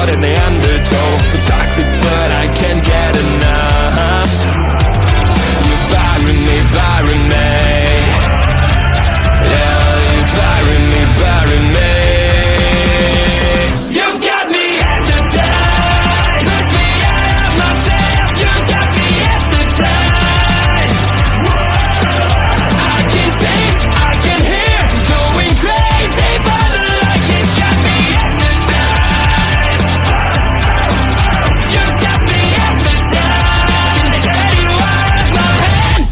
got in the undertow. So toxic, but I can't get enough. You burying me, burying me. Yeah, you burying me, burying me. You've got me hypnotized. Push me out of myself. You've got me hypnotized. I can see, I can hear, going crazy, but the light has got me hypnotized. You've got me hypnotized. Can get you out of my hand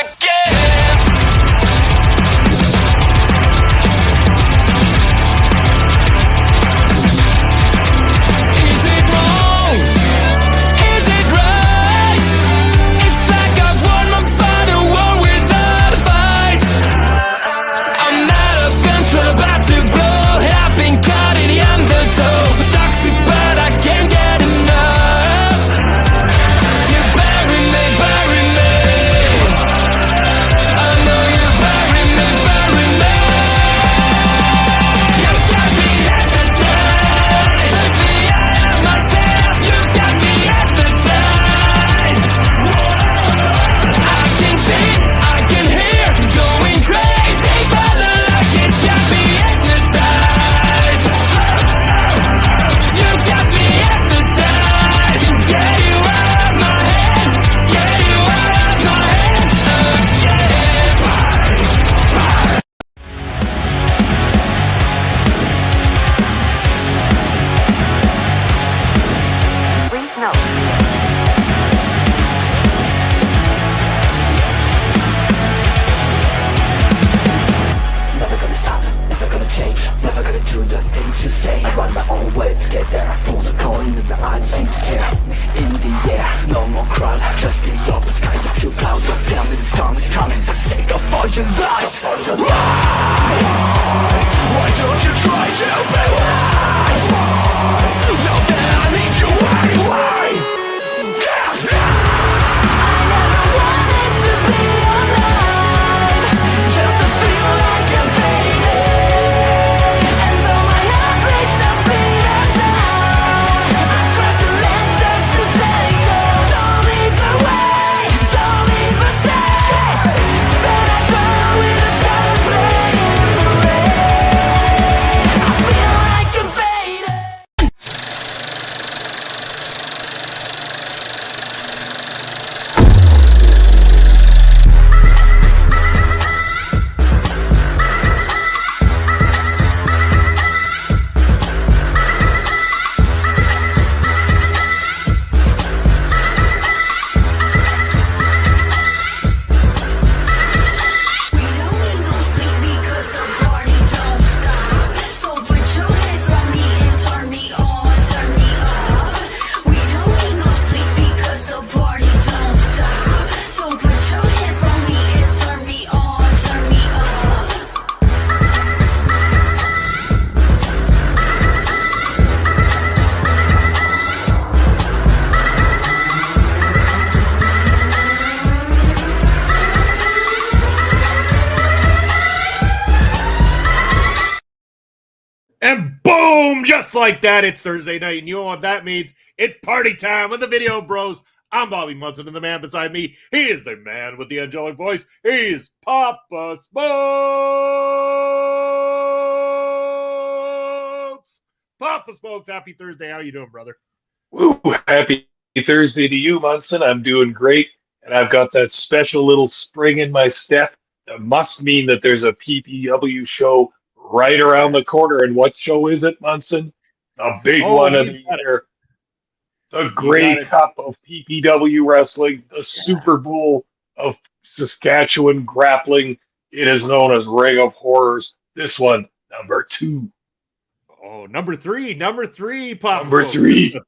again. Is it wrong? Is it right? It's like I've won my final war without a fight. I'm out of control, about to blow. I've been caught in the undertow. Toxic, but I can't get enough. You bury me, bury me. I know you bury me, bury me. You've got me hypnotized. Push me out of myself. You've got me hypnotized. I can see, I can hear, going crazy, but the light has got me hypnotized. You've got me hypnotized. Can get you out of my head, get you out of my head again. Please note. Never gonna stop, never gonna change, never gonna do the things you say. I run my own way to get there. Pulls a coin and the I seem to care. In the air, no more crowd, just the opposite kind of few clouds. So tell me this time is coming for the sake of all your lies. Why don't you try to be why? Now that I need you, why? Just to feel like I'm fading. And though my heart breaks, I'll beat it down. I press the lens just to tell you, don't lead the way, don't leave a trace. Then I try with a child playing the rain. I feel like I'm fading. We don't need no sleep because the party don't stop. So put your hands on me and turn me on, turn me up. We don't need no sleep because the party don't stop. So put your hands on me and turn me on, turn me up. And boom, just like that, it's Thursday night, and you know what that means? It's party time with the Video Bros. I'm Bobby Munson, and the man beside me, he is the man with the angelic voice. He's Papa Smokes. Papa Smokes, happy Thursday. How you doing, brother? Woo, happy Thursday to you, Munson. I'm doing great, and I've got that special little spring in my step. That must mean that there's a PPW show right around the corner. And what show is it, Munson? The big one of the year. The Grey Cup of PPW wrestling, the Super Bowl of Saskatchewan grappling. It is known as Ring of Horrors. This one, number 2. Oh, number three, Papa. Number Smokes. 3.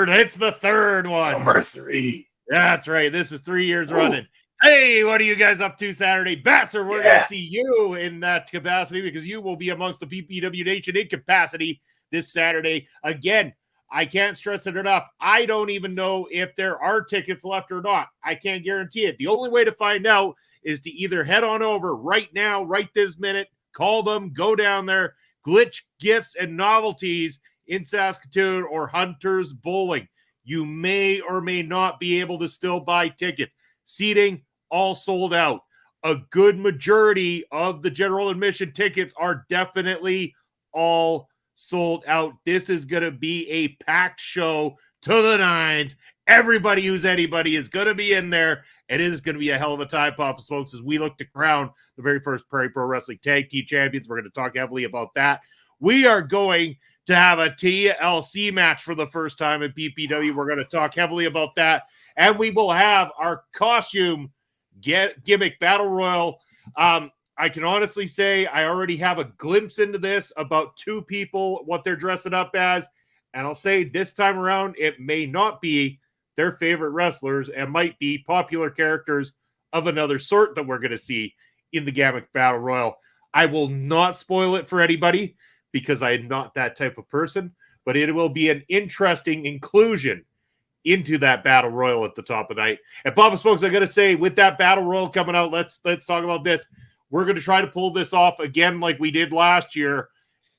It's the third one. Number 3. That's right. This is 3 years running. Hey, what are you guys up to Saturday? Besser, we're going to see you in that capacity because you will be amongst the PPW Nation in capacity this Saturday. Again, I can't stress it enough. I don't even know if there are tickets left or not. I can't guarantee it. The only way to find out is to either head on over right now, right this minute, call them, go down there. Glitch Gifts and Novelties in Saskatoon or Hunters Bowling, you may or may not be able to still buy tickets. Seating, all sold out. A good majority of the general admission tickets are definitely all sold out. This is going to be a packed show to the nines. Everybody who's anybody is going to be in there. It is going to be a hell of a time, Papa Smokes, as we look to crown the very first Prairie Pro Wrestling Tag Team Champions. We're going to talk heavily about that. We are going to have a TLC match for the first time in PPW. We're going to talk heavily about that. And we will have our costume gimmick battle royal. I can honestly say I already have a glimpse into this about two people, what they're dressing up as. And I'll say this time around, it may not be their favorite wrestlers and might be popular characters of another sort that we're going to see in the gimmick battle royal. I will not spoil it for anybody because I am not that type of person, but it will be an interesting inclusion into that battle royal at the top of the night. And Papa Smokes, I got to say, with that battle royal coming out, let's talk about this. We're going to try to pull this off again like we did last year,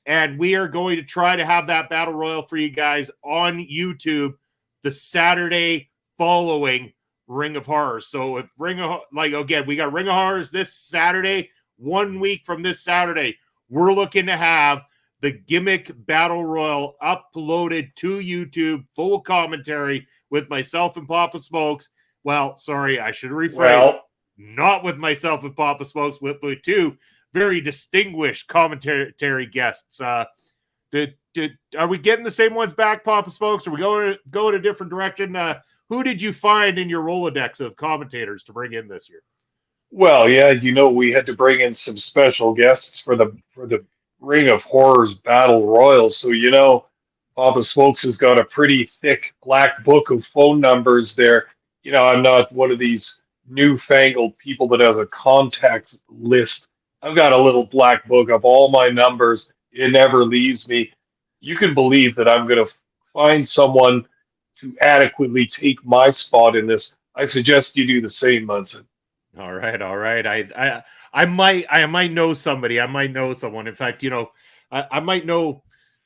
and we are going to try to have that battle royal for you guys on YouTube the Saturday following Ring of Horrors. So if we got Ring of Horrors this Saturday, 1 week from this Saturday, we're looking to have the gimmick battle royal uploaded to YouTube, full commentary with myself and Papa Smokes. Well, sorry, I should rephrase. Not with myself and Papa Smokes, but two very distinguished commentary guests. Are we getting the same ones back, Papa Smokes? Are we going a different direction? Who did you find in your Rolodex of commentators to bring in this year? Well, yeah, we had to bring in some special guests for the Ring of Horrors Battle Royal. So, Papa Smokes has got a pretty thick black book of phone numbers there. I'm not one of these newfangled people that has a contacts list. I've got a little black book of all my numbers. It never leaves me. You can believe that I'm going to find someone to adequately take my spot in this. I suggest you do the same, Munson. All right. I might know somebody. I might know someone. In fact, I might know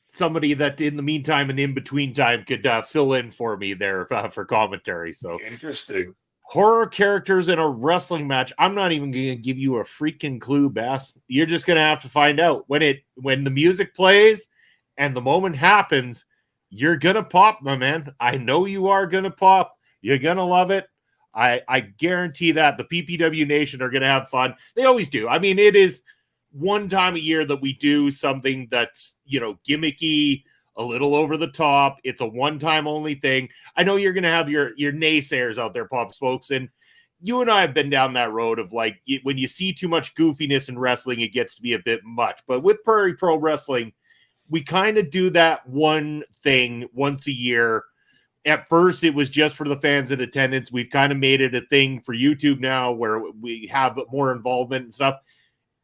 somebody that in the meantime and in between time could fill in for me there for commentary. So interesting. Horror characters in a wrestling match. I'm not even going to give you a freaking clue, Bass. You're just going to have to find out when the music plays and the moment happens. You're going to pop, my man. I know you are going to pop. You're going to love it. I guarantee that the PPW Nation are going to have fun. They always do. I mean, it is one time a year that we do something that's, gimmicky, a little over the top. It's a one-time only thing. I know you're going to have your naysayers out there, Pop Smokes, and you and I have been down that road of when you see too much goofiness in wrestling, it gets to be a bit much. But with Prairie Pro Wrestling, we kind of do that one thing once a year. At first, it was just for the fans in attendance. We've kind of made it a thing for YouTube now where we have more involvement and stuff.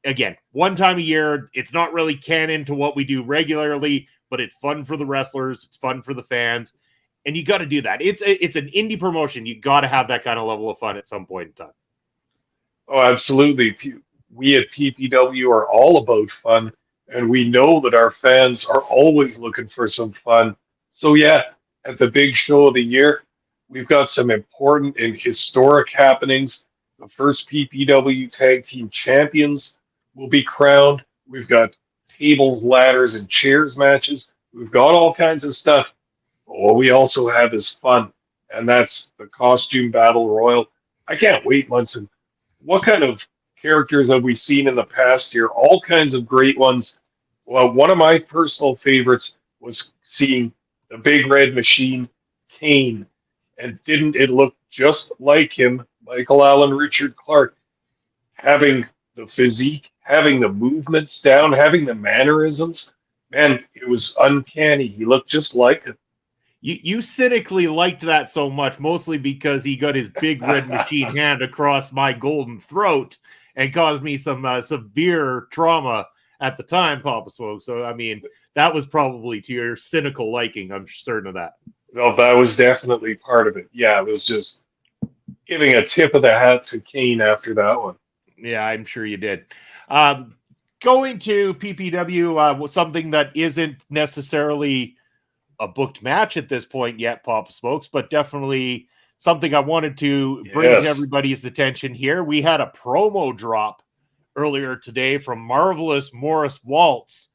Again, one time a year, it's not really canon to what we do regularly, but it's fun for the wrestlers. It's fun for the fans. And you got to do that. It's an indie promotion. You got to have that kind of level of fun at some point in time. Oh, absolutely. We at PPW are all about fun, and we know that our fans are always looking for some fun. So, yeah, at the big show of the year, we've got some important and historic happenings. The first PPW Tag Team Champions will be crowned. We've got tables, ladders, and chairs matches. We've got all kinds of stuff. But what we also have is fun, and that's the costume battle royal. I can't wait, Munson. What kind of characters have we seen in the past here? All kinds of great ones. Well, one of my personal favorites was seeing the Big Red Machine, Kane. And didn't it look just like him, Michael Allen Richard Clark, having the physique, having the movements down, having the mannerisms? Man, it was uncanny. He looked just like him. You cynically liked that so much, mostly because he got his Big Red Machine hand across my golden throat and caused me some severe trauma at the time, Papa Smoke. So, I mean, that was probably to your cynical liking. I'm certain of that. No, that was definitely part of it. Yeah, it was just giving a tip of the hat to Kane after that one. Yeah, I'm sure you did. Going to PPW, something that isn't necessarily a booked match at this point yet, Papa Smokes, but definitely something I wanted to bring to everybody's attention here. We had a promo drop earlier today from Marvelous Morris Waltz,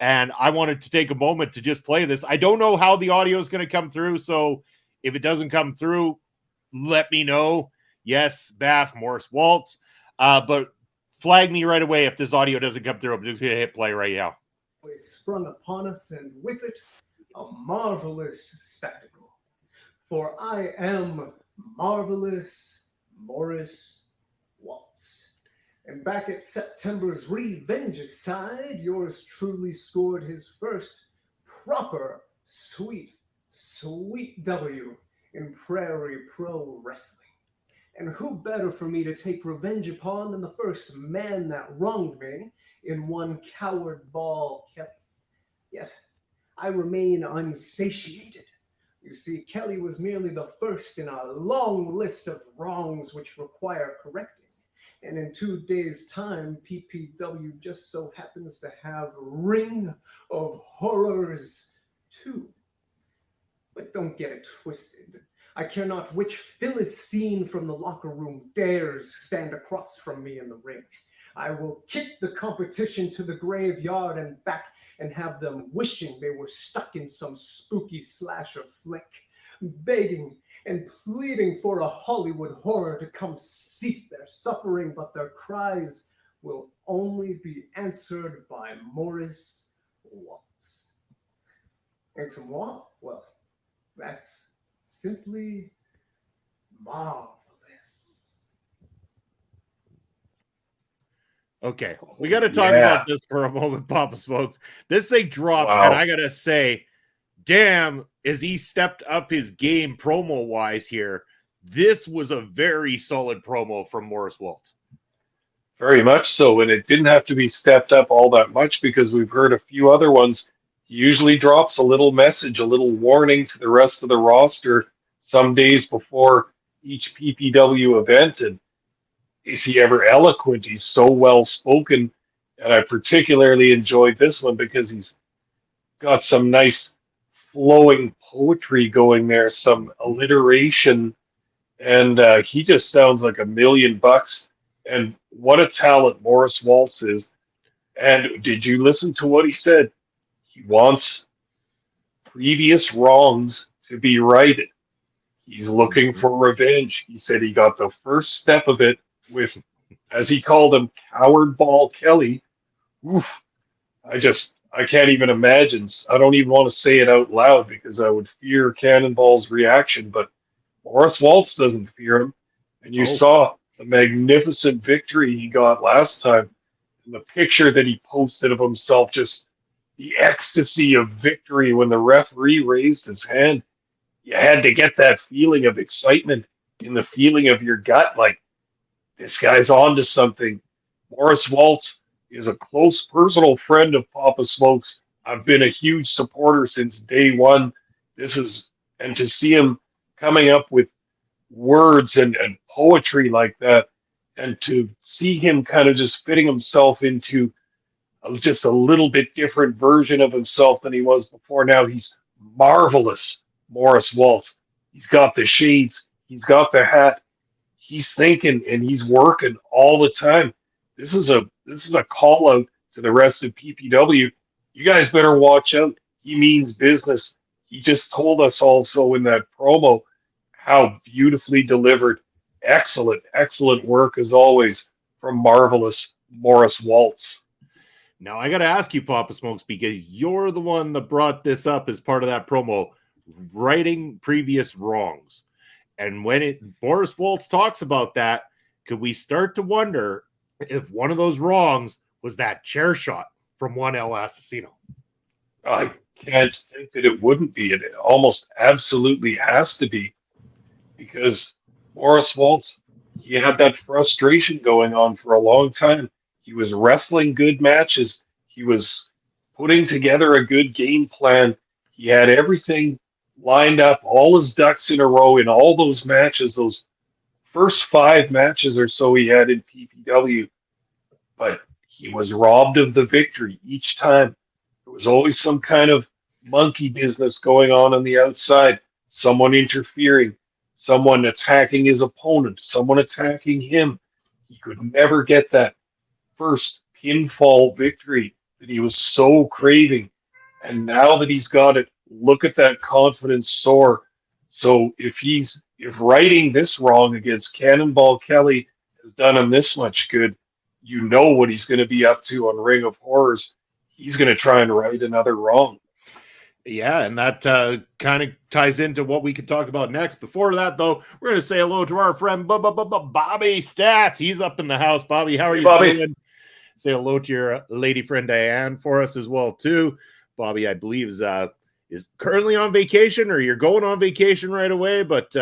and I wanted to take a moment to just play this. I don't know how the audio is going to come through, so if it doesn't come through, let me know. Yes, Bass Morris Waltz, but flag me right away if this audio doesn't come through. I'm just going to hit play right now. Sprung upon us, and with it, a marvelous spectacle. For I am Marvelous Morris Waltz. And back at September's Revenge's side, yours truly scored his first proper sweet W in Prairie Pro Wrestling. And who better for me to take revenge upon than the first man that wronged me in one coward ball Kelly. Yet I remain unsatiated. You see, Kelly was merely the first in a long list of wrongs which require correcting. And in 2 days' time, PPW just so happens to have Ring of Horrors 2. But don't get it twisted. I care not which Philistine from the locker room dares stand across from me in the ring. I will kick the competition to the graveyard and back and have them wishing they were stuck in some spooky slasher flick, begging and pleading for a Hollywood horror to come cease their suffering, but their cries will only be answered by Morris Waltz. And to moi, well, that's simply marvelous. Okay, we got to talk about this for a moment, Papa Smokes. This thing dropped, and I got to say, damn, as he stepped up his game promo-wise here, this was a very solid promo from Morris Waltz. Very much so, and it didn't have to be stepped up all that much because we've heard a few other ones. He usually drops a little message, a little warning to the rest of the roster some days before each PPW event, and is he ever eloquent? He's so well spoken, and I particularly enjoyed this one because he's got some nice flowing poetry going there, some alliteration, and he just sounds like $1,000,000. And what a talent Morris Waltz is. And did you listen to what he said? He wants previous wrongs to be righted. He's looking for revenge. He said he got the first step of it with, as he called him, Coward Ball Kelly. Oof. I can't even imagine. I don't even want to say it out loud because I would fear Cannonball's reaction, but Morris Waltz doesn't fear him. And you saw the magnificent victory he got last time. And the picture that he posted of himself, just the ecstasy of victory when the referee raised his hand. You had to get that feeling of excitement in the feeling of your gut, like, this guy's on to something. Morris Waltz is a close personal friend of Papa Smokes. I've been a huge supporter since day one. And to see him coming up with words and poetry like that, and to see him kind of just fitting himself into just a little bit different version of himself than he was before. Now he's marvelous, Morris Waltz. He's got the shades. He's got the hat. He's thinking and he's working all the time. This is a call out to the rest of PPW. You guys better watch out. He means business. He just told us also in that promo how beautifully delivered. Excellent work as always from marvelous Morris Waltz. Now I got to ask you, Papa Smokes, because you're the one that brought this up as part of that promo, righting previous wrongs. And when Morris Waltz talks about that, could we start to wonder if one of those wrongs was that chair shot from 1L Asesino? I can't think that it wouldn't be. It almost absolutely has to be, because Morris Waltz, he had that frustration going on for a long time. He was wrestling good matches. He was putting together a good game plan. He had everything lined up, all his ducks in a row in all those matches, those first 5 matches or so he had in PPW. But he was robbed of the victory each time. There was always some kind of monkey business going on the outside, someone interfering, someone attacking his opponent, someone attacking him. He could never get that first pinfall victory that he was so craving. And now that he's got it, look at that confidence soar. So if righting this wrong against Cannonball Kelly has done him this much good, you know what he's going to be up to on Ring of Horrors. He's going to try and right another wrong. Yeah, and that kind of ties into what we can talk about next. Before that, though, we're going to say hello to our friend Bobby Stats. He's up in the house. Bobby, how are you doing? Say hello to your lady friend Diane for us as well, too. Bobby, I believe, is currently on vacation, or you're going on vacation right away, but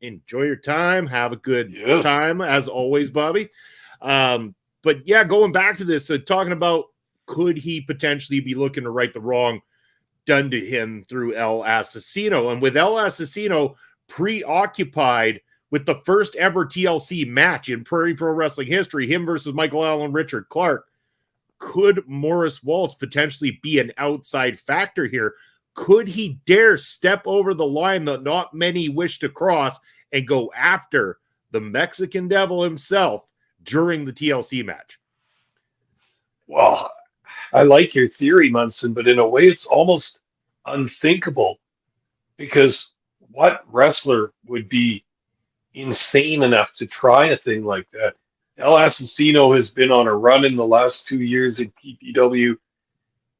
enjoy your time. Have a good time, as always, Bobby. But, yeah, going back to this, talking about could he potentially be looking to right the wrong done to him through El Asesino. And with El Asesino preoccupied with the first ever TLC match in Prairie Pro Wrestling history, him versus Michael Allen Richard Clark, could Morris Waltz potentially be an outside factor here? Could he dare step over the line that not many wish to cross and go after the Mexican Devil himself during the TLC match? Well, I like your theory, Munson, but in a way it's almost unthinkable, because what wrestler would be insane enough to try a thing like that? El Asesino has been on a run in the last 2 years in PPW.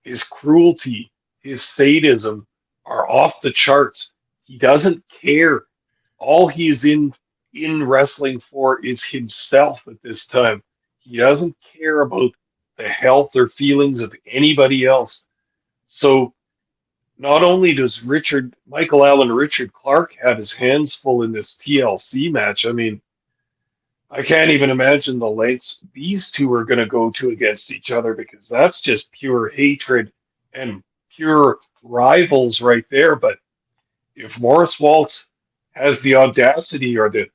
His cruelty, his sadism are off the charts. He doesn't care. All he's in wrestling for is himself at this time. He doesn't care about the health or feelings of anybody else. So not only does Michael Allen Richard Clark have his hands full in this TLC match, I mean, I can't even imagine the lengths these two are going to go to against each other, because that's just pure hatred and pure rivals right there. But if Morris Waltz has the audacity or the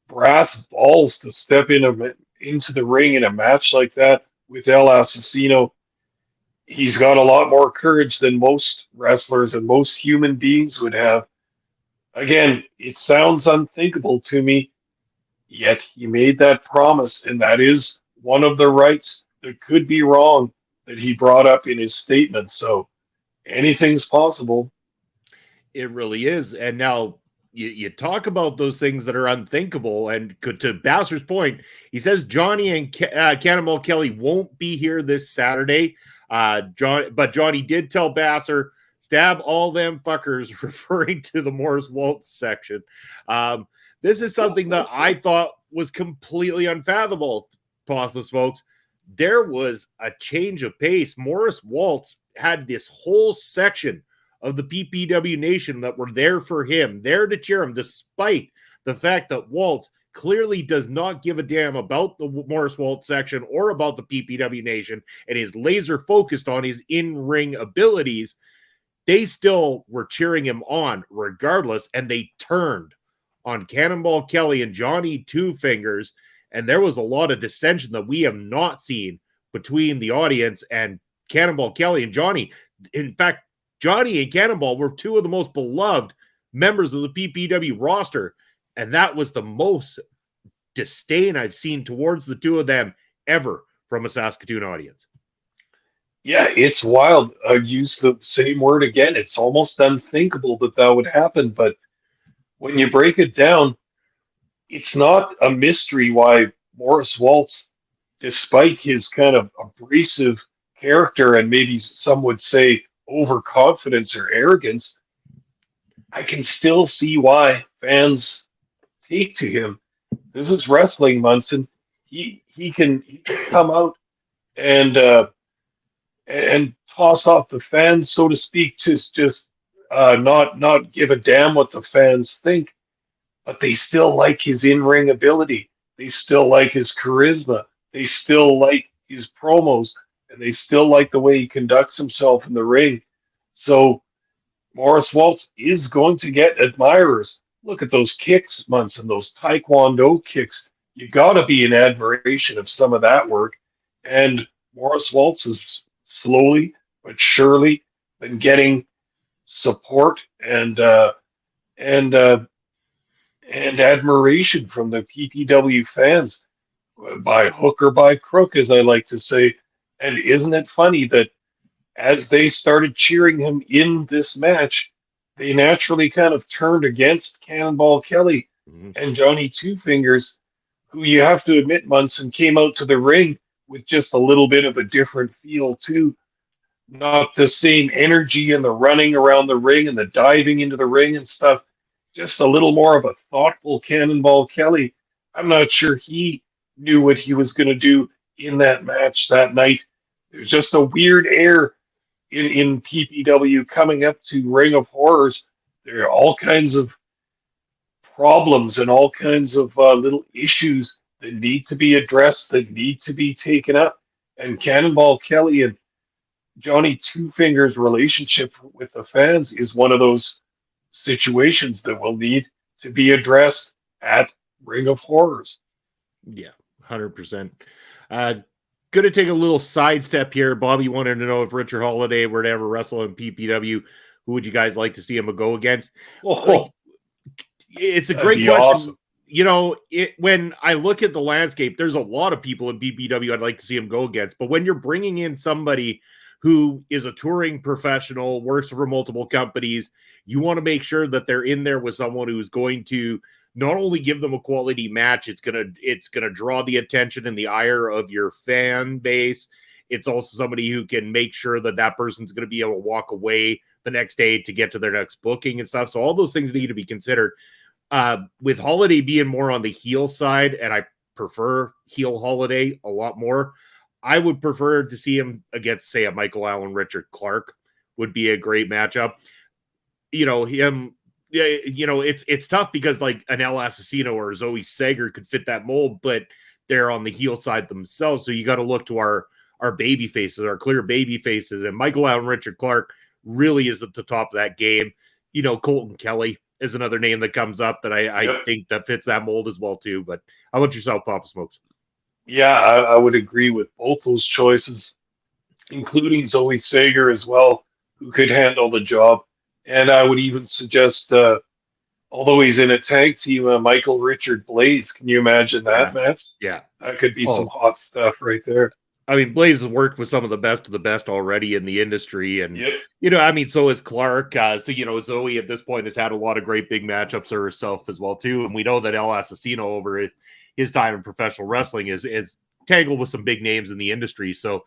brass balls to step into the ring in a match like that with El Asesino, he's got a lot more courage than most wrestlers and most human beings would have. Again, it sounds unthinkable to me, yet he made that promise, and that is one of the rights that could be wrong that he brought up in his statement. So anything's possible. It really is. And now you talk about those things that are unthinkable, and to Basser's point, he says Johnny and Cannonball Kelly won't be here this Saturday. But Johnny did tell Basser, stab all them fuckers, referring to the Morris Waltz section. This is something that I thought was completely unfathomable, Papa Smokes. There was a change of pace. Morris Waltz had this whole section of the PPW Nation that were there for him, there to cheer him, despite the fact that Waltz clearly does not give a damn about the Morris Waltz section or about the PPW Nation, and is laser focused on his in-ring abilities. They still were cheering him on regardless, and they turned on Cannonball Kelly and Johnny Two Fingers, and there was a lot of dissension that we have not seen between the audience and Cannonball Kelly and Johnny. In fact, Johnny and Cannonball were two of the most beloved members of the PPW roster, and that was the most disdain I've seen towards the two of them ever from a Saskatoon audience. Yeah, it's wild. I use the same word again. It's almost unthinkable that would happen. But when you break it down, it's not a mystery why Morris Waltz, despite his kind of abrasive character and maybe some would say overconfidence or arrogance, I can still see why fans take to him. This is wrestling, Munson. He can come out and toss off the fans, so to speak, just not give a damn what the fans think, but they still like his in-ring ability. They still like his charisma. They still like his promos, and they still like the way he conducts himself in the ring. So Morris Waltz is going to get admirers. Look at those kicks, Munson, those Taekwondo kicks. You got to be in admiration of some of that work. And Morris Waltz is slowly but surely than getting support and admiration from the PPW fans by hook or by crook, as I like to say. And isn't it funny that as they started cheering him in this match, they naturally kind of turned against Cannonball Kelly and Johnny Two Fingers, who you have to admit, Munson, came out to the ring with just a little bit of a different feel too. Not the same energy and the running around the ring and the diving into the ring and stuff. Just a little more of a thoughtful Cannonball Kelly. I'm not sure he knew what he was going to do in that match that night. There's just a weird air in PPW coming up to Ring of Horrors. There are all kinds of problems and all kinds of little issues that need to be addressed, that need to be taken up. And Cannonball Kelly and Johnny Two Fingers' relationship with the fans is one of those situations that will need to be addressed at Ring of Horrors. Yeah, 100%. Going to take a little sidestep here. Bobby wanted to know if Richard Holiday were to ever wrestle in PPW, who would you guys like to see him go against? Oh, It's a that'd great be question. awesome. You know, when I look at the landscape, there's a lot of people in PPW I'd like to see him go against. But when you're bringing in somebody who is a touring professional, works for multiple companies, you want to make sure that they're in there with someone who's going to not only give them a quality match, it's gonna draw the attention and the ire of your fan base. It's also somebody who can make sure that that person's going to be able to walk away the next day to get to their next booking and stuff. So all those things need to be considered. With Holiday being more on the heel side, and I prefer heel Holiday a lot more, I would prefer to see him against, say, a Michael Allen, Richard Clark would be a great matchup. You know, it's tough because like an El Asesino or Zoe Sager could fit that mold, but they're on the heel side themselves. So you got to look to our baby faces, our clear baby faces. And Michael Allen, Richard Clark really is at the top of that game. You know, Colton Kelly is another name that comes up that I think that fits that mold as well too. But how about yourself, Papa Smokes? Yeah, I would agree with both those choices, including Zoe Sager as well, who could handle the job. And I would even suggest, although he's in a tag team, Michael Richard Blaze. Can you imagine that match? Yeah. That could be some hot stuff right there. I mean, Blaze has worked with some of the best already in the industry. And, you know, I mean, so is Clark. So, you know, Zoe at this point has had a lot of great big matchups herself as well, too. And we know that El Asesino over his time in professional wrestling is tangled with some big names in the industry. So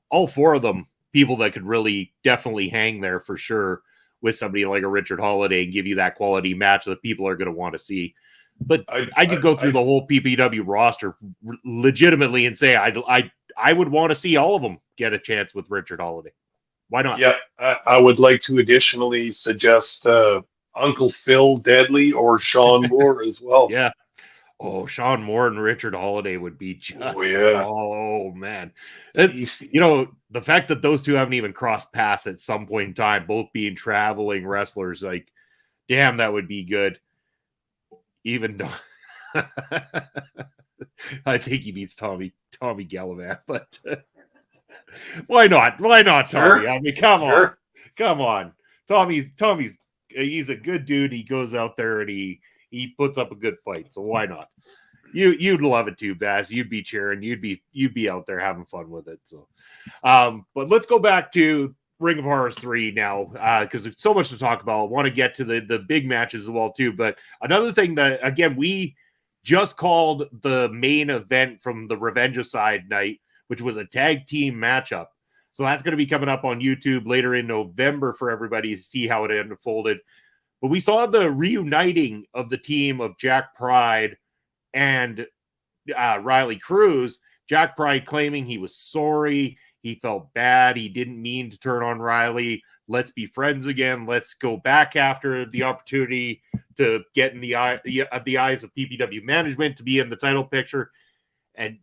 all four of them, people that could really definitely hang there for sure with somebody like a Richard Holiday and give you that quality match that people are going to want to see. But I could go through the whole PPW roster legitimately and say I would want to see all of them get a chance with Richard Holiday. Why not? Yeah, I would like to additionally suggest Uncle Phil Deadly or Sean Moore as well. Yeah. Oh, Sean Moore and Richard Holiday would be just, oh man. You know, the fact that those two haven't even crossed paths at some point in time, both being traveling wrestlers, like, damn, that would be good. Even though I think he beats Tommy Gallivan, but why not? Why not, Tommy? Sure. I mean, come on. Tommy's he's a good dude. He goes out there and he puts up a good fight. So why not? You'd love it too, Baz. You'd be cheering. You'd be out there having fun with it. So, but let's go back to Ring of Horrors 3 now, because there's so much to talk about. I want to get to the big matches as well too. But another thing that, again, we just called the main event from the Revengicide night, which was a tag team matchup. So that's going to be coming up on YouTube later in November for everybody to see how it unfolded. But we saw the reuniting of the team of Jack Pride and Riley Cruz. Jack Pride claiming he was sorry. He felt bad. He didn't mean to turn on Riley. Let's be friends again. Let's go back after the opportunity to get in the eyes of PPW management, to be in the title picture. And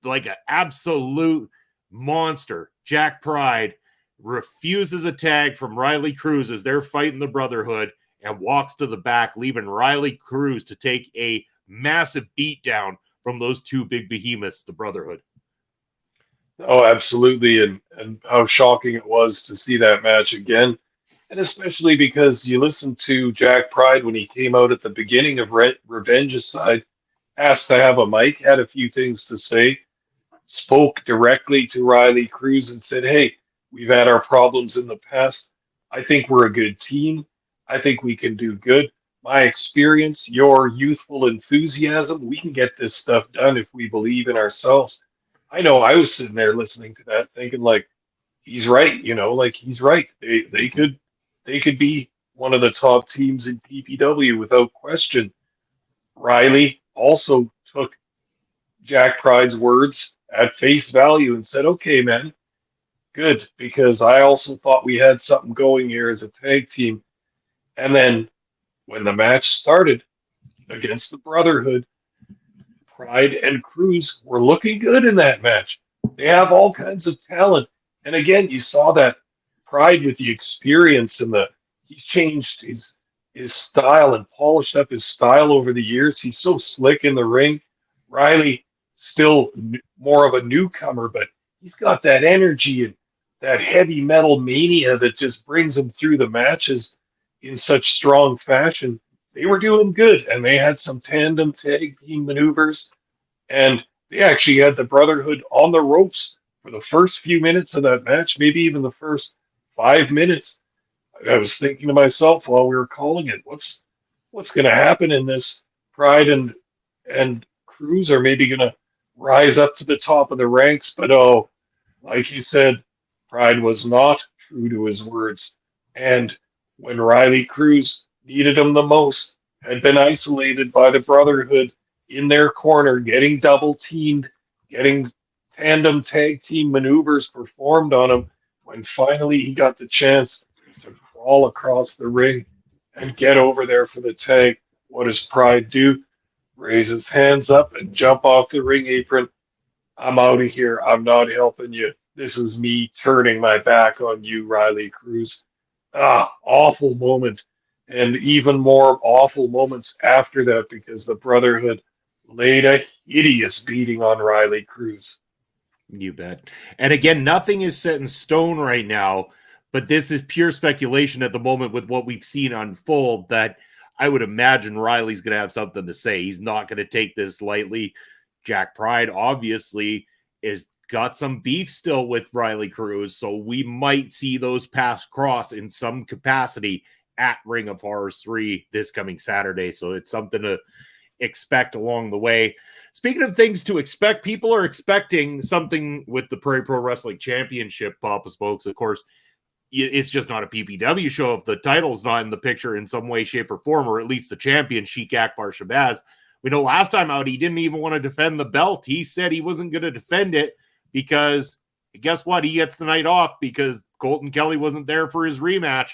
like an absolute monster, Jack Pride refuses a tag from Riley Cruz as they're fighting the Brotherhood and walks to the back, leaving Riley Cruz to take a massive beatdown from those two big behemoths, the Brotherhood. Oh, absolutely. And how shocking it was to see that match again. And especially because you listened to Jack Pride when he came out at the beginning of Revenge's side, asked to have a mic, had a few things to say, spoke directly to Riley Cruz and said, "Hey, we've had our problems in the past. I think we're a good team. I think we can do good. My experience, your youthful enthusiasm, we can get this stuff done if we believe in ourselves." I know I was sitting there listening to that thinking like he's right, like he's right. They could be one of the top teams in PPW without question. Riley also took Jack Pride's words at face value and said, "Okay, man, good, because I also thought we had something going here as a tag team." And then when the match started against the Brotherhood, Pride and Cruz were looking good in that match. They have all kinds of talent. And again, you saw that Pride with the experience and he's changed his style and polished up his style over the years. He's so slick in the ring. Riley still more of a newcomer, but he's got that energy and that heavy metal mania that just brings him through the matches in such strong fashion. They were doing good, and they had some tandem tag team maneuvers, and they actually had the Brotherhood on the ropes for the first few minutes of that match, maybe even the first 5 minutes. I was thinking to myself while we were calling it, what's going to happen in this? Pride and Cruz are maybe going to rise up to the top of the ranks, but oh, like you said, Pride was not true to his words. And when Riley Cruz needed him the most, had been isolated by the Brotherhood in their corner, getting double teamed, getting tandem tag team maneuvers performed on him, when finally he got the chance to crawl across the ring and get over there for the tag, what does Pride do? Raise his hands up and jump off the ring apron. "I'm out of here. I'm not helping you. This is me turning my back on you, Riley Cruz." Awful moment. And even more awful moments after that because the Brotherhood laid a hideous beating on Riley Cruz. You bet. And again, nothing is set in stone right now, but this is pure speculation at the moment with what we've seen unfold, that I would imagine Riley's going to have something to say. He's not going to take this lightly. Jack Pride obviously is got some beef still with Riley Cruz, so we might see those paths cross in some capacity at Ring of Horrors 3 this coming Saturday. So it's something to expect along the way. Speaking of things to expect, people are expecting something with the Prairie Pro Wrestling Championship, Papa Smokes. Of course, it's just not a PPW show if the title's not in the picture in some way, shape, or form, or at least the champion, Sheik Akbar Shabazz. We know last time out, he didn't even want to defend the belt. He said he wasn't going to defend it because guess what? He gets the night off because Colton Kelly wasn't there for his rematch,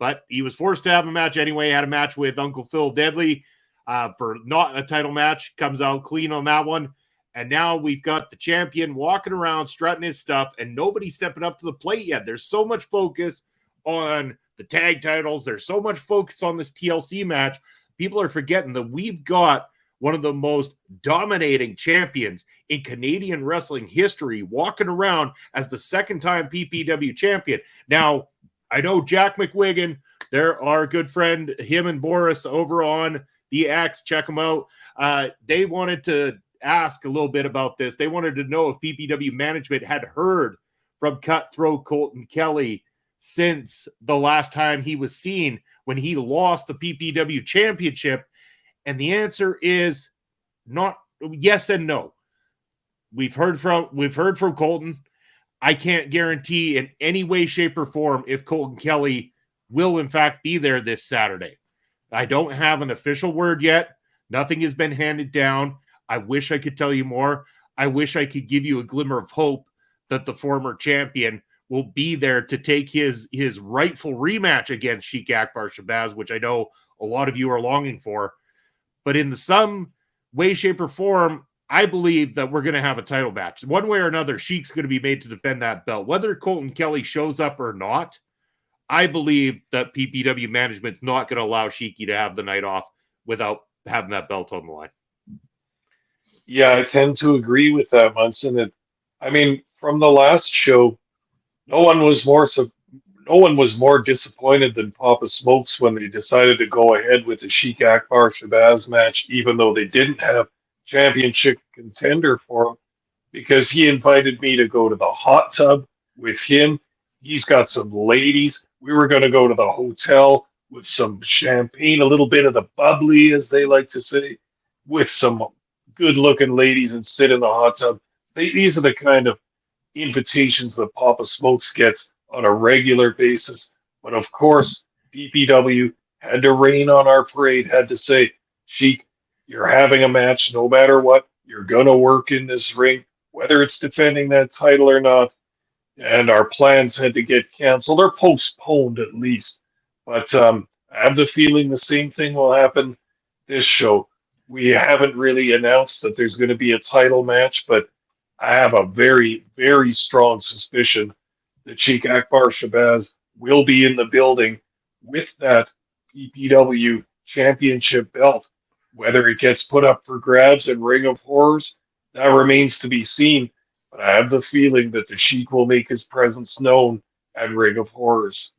but he was forced to have a match anyway. Had a match with Uncle Phil Deadly for not a title match, comes out clean on that one. And now we've got the champion walking around, strutting his stuff, and nobody stepping up to the plate yet. There's so much focus on the tag titles. There's so much focus on this TLC match. People are forgetting that we've got one of the most dominating champions in Canadian wrestling history walking around as the second-time PPW champion. Now, I know Jack McWigan, they're our good friend, him and Boris over on the X, check them out. They wanted to ask a little bit about this. They wanted to know if PPW management had heard from Cutthroat Colton Kelly since the last time he was seen when he lost the PPW championship. And the answer is not yes and no. We've heard from Colton. I can't guarantee in any way, shape, or form if Colton Kelly will in fact be there this Saturday. I don't have an official word yet. Nothing has been handed down. I wish I could tell you more. I wish I could give you a glimmer of hope that the former champion will be there to take his rightful rematch against Sheik Akbar Shabazz, which I know a lot of you are longing for. But in some way, shape, or form, I believe that we're going to have a title match. One way or another, Sheik's going to be made to defend that belt. Whether Colton Kelly shows up or not, I believe that PPW management's not going to allow Sheiky to have the night off without having that belt on the line. Yeah, I tend to agree with that, Munson. And I mean, from the last show, no one was more disappointed than Papa Smokes when they decided to go ahead with the Sheik Akbar Shabazz match, even though they didn't have championship contender for him, because he invited me to go to the hot tub with him. He's got some ladies. We were going to go to the hotel with some champagne, a little bit of the bubbly, as they like to say, with some good-looking ladies and sit in the hot tub. These are the kind of invitations that Papa Smokes gets on a regular basis. But of course, PPW had to rain on our parade, had to say, Sheik, you're having a match no matter what. You're going to work in this ring, whether it's defending that title or not. And our plans had to get canceled or postponed at least. But I have the feeling the same thing will happen this show. We haven't really announced that there's going to be a title match, but I have a very, very strong suspicion that Sheik Akbar Shabazz will be in the building with that PPW championship belt. Whether it gets put up for grabs in Ring of Horrors, that remains to be seen. But I have the feeling that the Sheik will make his presence known at Ring of Horrors.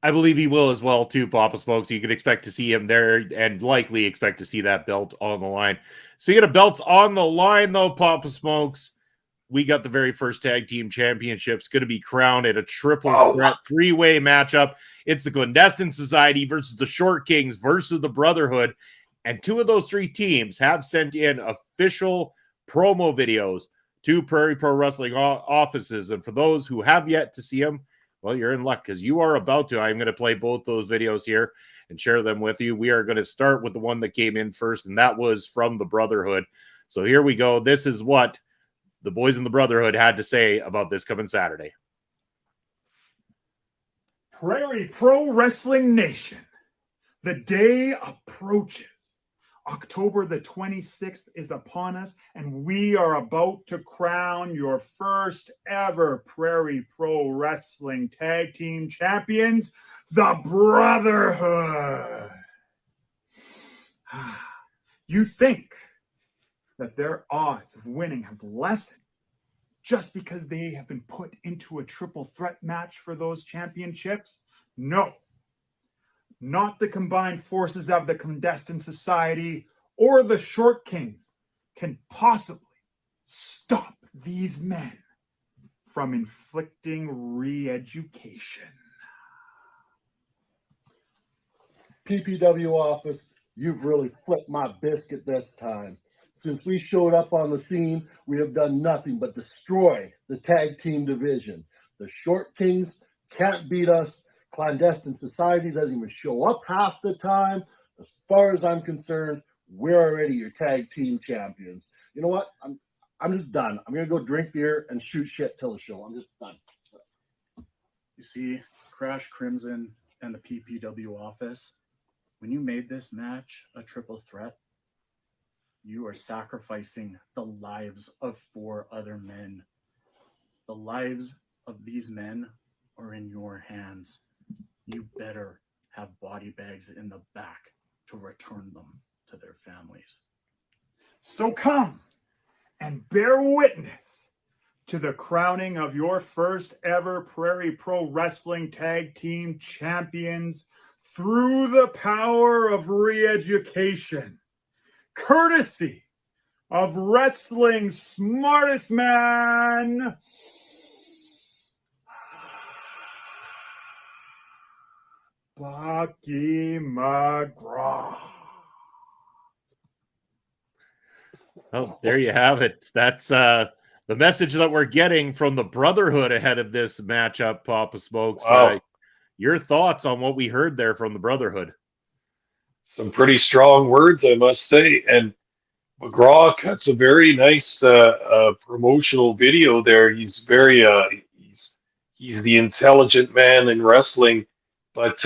I believe he will as well, too, Papa Smokes. You can expect to see him there and likely expect to see that belt on the line. Speaking of belts on the line, though, Papa Smokes, we got the very first tag team championships going to be crowned at a triple threat three-way matchup. It's the Clandestine Society versus the Short Kings versus the Brotherhood. And two of those three teams have sent in official promo videos to Prairie Pro Wrestling offices. And for those who have yet to see them, well, you're in luck because you are about to. I'm going to play both those videos here and share them with you. We are going to start with the one that came in first, and that was from the Brotherhood. So here we go. This is what the boys in the Brotherhood had to say about this coming Saturday. Prairie Pro Wrestling Nation, the day approaches. October the 26th is upon us, and we are about to crown your first ever Prairie Pro Wrestling Tag Team Champions, the Brotherhood. You think that their odds of winning have lessened just because they have been put into a triple threat match for those championships? No. Not the combined forces of the Clandestine Society or the Short Kings can possibly stop these men from inflicting re-education. PPW office, you've really flipped my biscuit this time. Since we showed up on the scene, we have done nothing but destroy the tag team division. The Short Kings can't beat us. Clandestine Society doesn't even show up half the time. As far as I'm concerned, we're already your tag team champions. You know what? I'm just done. I'm gonna go drink beer and shoot shit till the show. I'm just done. You see, Crash Crimson and the PPW office, when you made this match a triple threat, you are sacrificing the lives of 4 other men. The lives of these men are in your hands. You better have body bags in the back to return them to their families. So come and bear witness to the crowning of your first ever Prairie Pro Wrestling Tag Team Champions through the power of re-education, courtesy of wrestling's smartest man, Bobby McGraw. Oh, there you have it. That's the message that we're getting from the Brotherhood ahead of this matchup, Papa Smokes. Wow. Your thoughts on what we heard there from the Brotherhood? Some pretty strong words, I must say. And McGraw cuts a very nice promotional video there. He's very he's the intelligent man in wrestling, but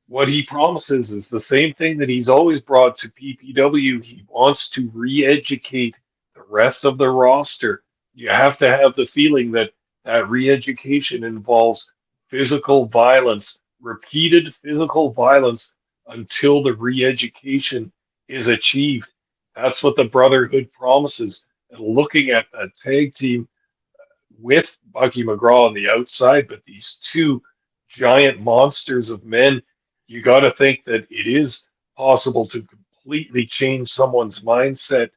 what he promises is the same thing that he's always brought to PPW. He wants to re-educate the rest of the roster. You have to have the feeling that that re-education involves physical violence, repeated physical violence until the re-education is achieved. That's what the Brotherhood promises. And looking at that tag team, with Bucky McGraw on the outside, but these two giant monsters of men, you got to think that it is possible to completely change someone's mindset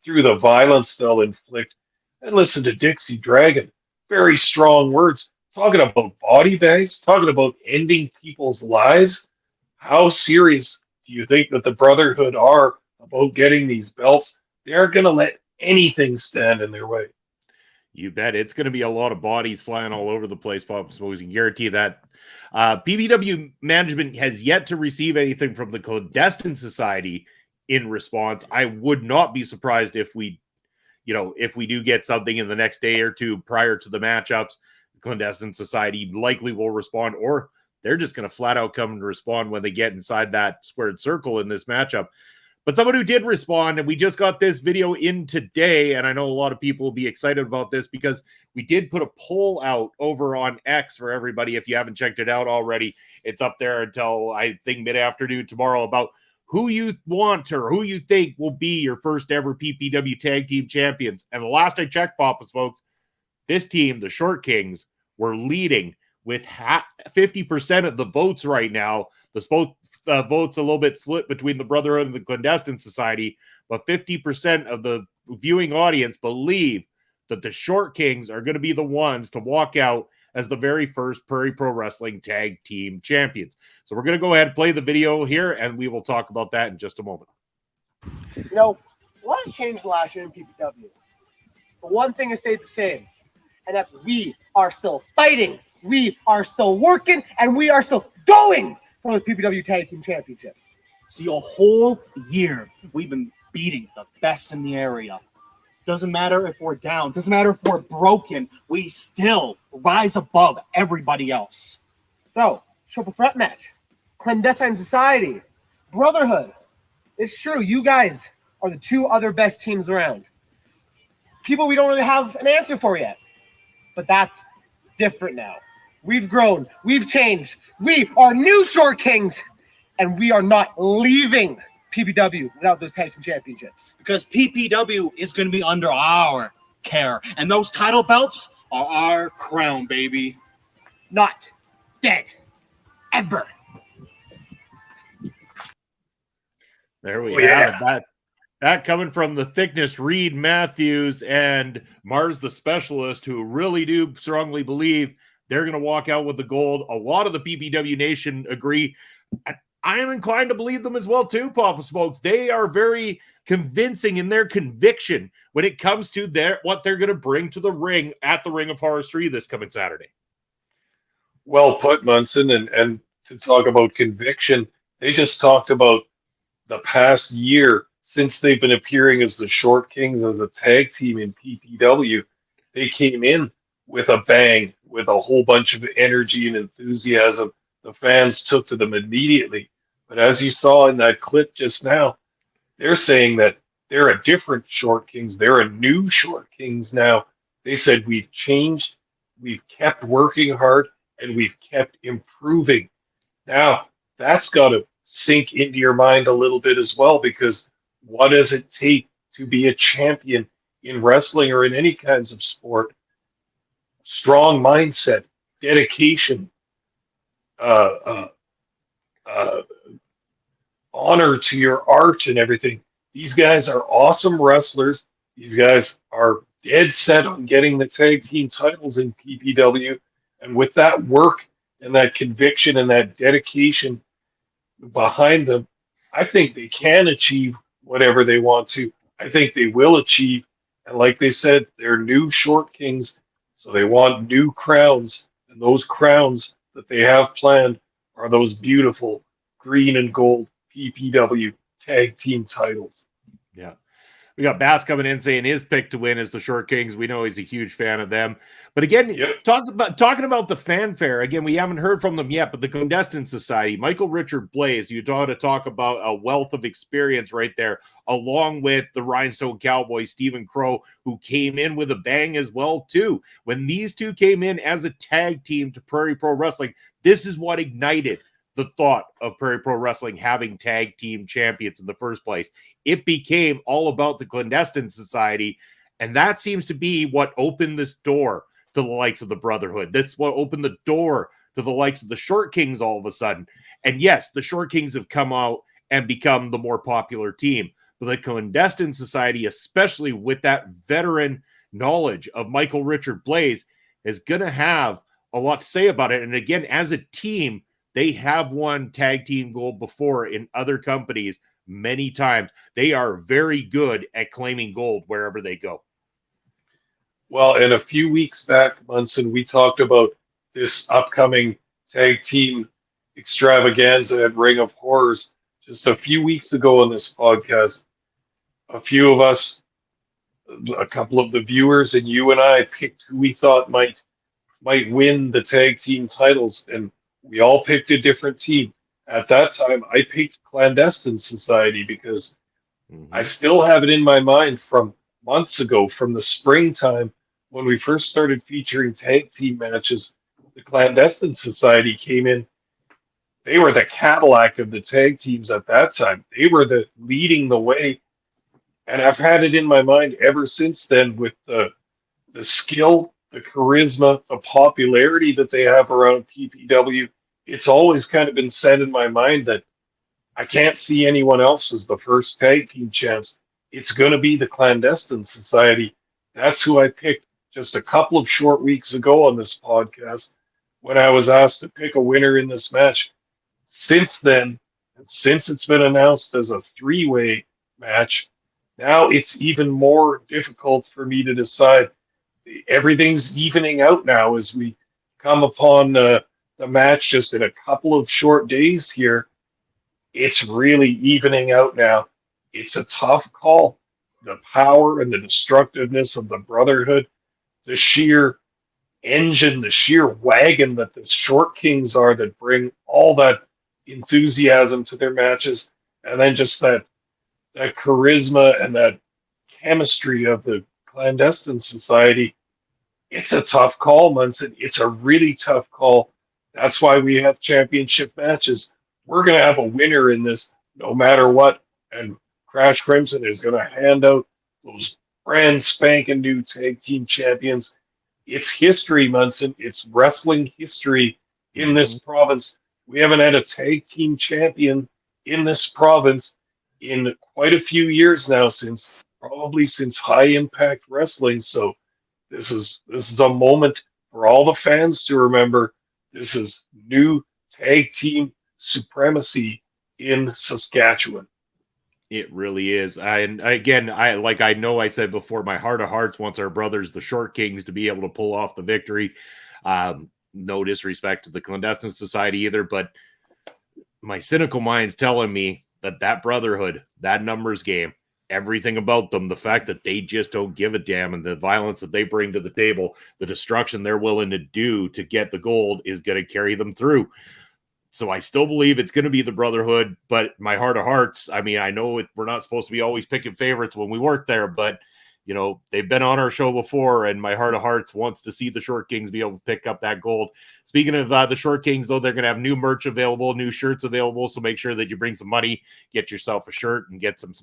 through the violence they'll inflict. And listen to Dixie Dragon, very strong words, talking about body bags, talking about ending people's lives. How serious do you think that the Brotherhood are about getting these belts? They aren't going to let anything stand in their way. You bet. It's going to be a lot of bodies flying all over the place, Papa Smokes. I can guarantee that. PPW management has yet to receive anything from the Clandestine Society in response. I would not be surprised if we do get something in the next day or two prior to the matchups. The Clandestine Society likely will respond, or they're just going to flat out come and respond when they get inside that squared circle in this matchup. But someone who did respond, and we just got this video in today, and I know a lot of people will be excited about this because we did put a poll out over on X for everybody. If you haven't checked it out already, it's up there until I think mid-afternoon tomorrow about who you want or who you think will be your first ever PPW Tag Team Champions. And the last I checked, Papas, folks, this team, the Short Kings, were leading with 50% of the votes right now. The votes a little bit split between the Brotherhood and the Clandestine Society, but 50% of the viewing audience believe that the Short Kings are going to be the ones to walk out as the very first Prairie Pro Wrestling Tag Team Champions. So we're going to go ahead and play the video here, and we will talk about that in just a moment. You know, a lot has changed last year in PPW. But one thing has stayed the same, and that's we are still fighting, we are still working, and we are still going for the PPW Tag Team Championships. See, a whole year we've been beating the best in the area. Doesn't matter if we're down, doesn't matter if we're broken, we still rise above everybody else. So, triple threat match, Clandestine Society, Brotherhood. It's true, you guys are the two other best teams around. People we don't really have an answer for yet, but that's different now. We've grown, we've changed, we are new Short Kings, and we are not leaving PPW without those tag team championships. Because PPW is going to be under our care, and those title belts are our crown, baby. Not dead. Ever. There we have it. That coming from the Thickness, Reed Matthews and Mars the Specialist, who really do strongly believe they're going to walk out with the gold. A lot of the PPW Nation agree. I am inclined to believe them as well, too, Papa Smokes. They are very convincing in their conviction when it comes to what they're going to bring to the ring at the Ring of Horror 3 this coming Saturday. Well put, Munson. And to talk about conviction, they just talked about the past year since they've been appearing as the Short Kings as a tag team in PPW. They came in with a bang, with a whole bunch of energy and enthusiasm. The fans took to them immediately. But as you saw in that clip just now, they're saying that they're a different Short Kings. They're a new Short Kings now. They said, we've changed, we've kept working hard, and we've kept improving. Now, that's got to sink into your mind a little bit as well, because what does it take to be a champion in wrestling or in any kinds of sport? Strong mindset, dedication, honor to your art and everything. These guys are awesome wrestlers. These guys are dead set on getting the tag team titles in PPW. And with that work and that conviction and that dedication behind them, I think they can achieve whatever they want to. I think they will achieve. And like they said, they're new Short Kings, so they want new crowns. And those crowns that they have planned are those beautiful green and gold PPW tag team titles. Yeah. We got Bass coming in saying his pick to win is the Short Kings. We know he's a huge fan of them. But again, talking about the fanfare, again, we haven't heard from them yet, but the Clandestine Society, Michael Richard Blaze, you ought to talk about a wealth of experience right there, along with the Rhinestone Cowboy, Stephen Crow, who came in with a bang as well, too. When these two came in as a tag team to Prairie Pro Wrestling, this is what ignited the thought of Prairie Pro Wrestling having tag team champions in the first place. It became all about the Clandestine Society, and that seems to be what opened this door to the likes of the Brotherhood. That's what opened the door to the likes of the Short Kings all of a sudden. And yes, the Short Kings have come out and become the more popular team. But the Clandestine Society, especially with that veteran knowledge of Michael Richard Blaze, is going to have a lot to say about it. And again, as a team, they have won tag team gold before in other companies many times. They are very good at claiming gold wherever they go. Well, and a few weeks back, Munson, we talked about this upcoming tag team extravaganza at Ring of Horrors just a few weeks ago on this podcast. A few of us, a couple of the viewers, and you and I picked who we thought might win the tag team titles, and we all picked a different team. At that time, I picked Clandestine Society because I still have it in my mind from months ago, from the springtime when we first started featuring tag team matches. The Clandestine Society came in. They were the Cadillac of the tag teams at that time. They were the leading the way. And I've had it in my mind ever since then with the skill, the charisma, the popularity that they have around PPW. It's always kind of been said in my mind that I can't see anyone else as the first tag team champs. It's going to be the Clandestine Society. That's who I picked just a couple of short weeks ago on this podcast when I was asked to pick a winner in this match. Since then, and since it's been announced as a three-way match, now it's even more difficult for me to decide. Everything's evening out now as we come upon the match just in a couple of short days here. It's really evening out now. It's a tough call. The power and the destructiveness of the Brotherhood, the sheer engine, the sheer wagon that the Short Kings are that bring all that enthusiasm to their matches, and then just that charisma and that chemistry of the Clandestine Society. It's a tough call, Munson. It's a really tough call. That's why we have championship matches. We're going to have a winner in this no matter what. And Crash Crimson is going to hand out those brand spanking new tag team champions. It's history, Munson. It's wrestling history in this province. We haven't had a tag team champion in this province in quite a few years now, probably since High Impact Wrestling. So this is a moment for all the fans to remember. This is new tag team supremacy in Saskatchewan. It really is. And again, I know I said before, my heart of hearts wants our brothers, the Short Kings, to be able to pull off the victory. No disrespect to the Clandestine Society either, but my cynical mind's telling me that Brotherhood, that numbers game, everything about them, the fact that they just don't give a damn, and the violence that they bring to the table, the destruction they're willing to do to get the gold is going to carry them through. So I still believe it's going to be the Brotherhood, but my heart of hearts, I mean, I know we're not supposed to be always picking favorites when we work there, but you know, they've been on our show before, and my heart of hearts wants to see the Short Kings be able to pick up that gold. Speaking of the Short Kings, though, they're going to have new merch available, new shirts available, so make sure that you bring some money, get yourself a shirt, and get some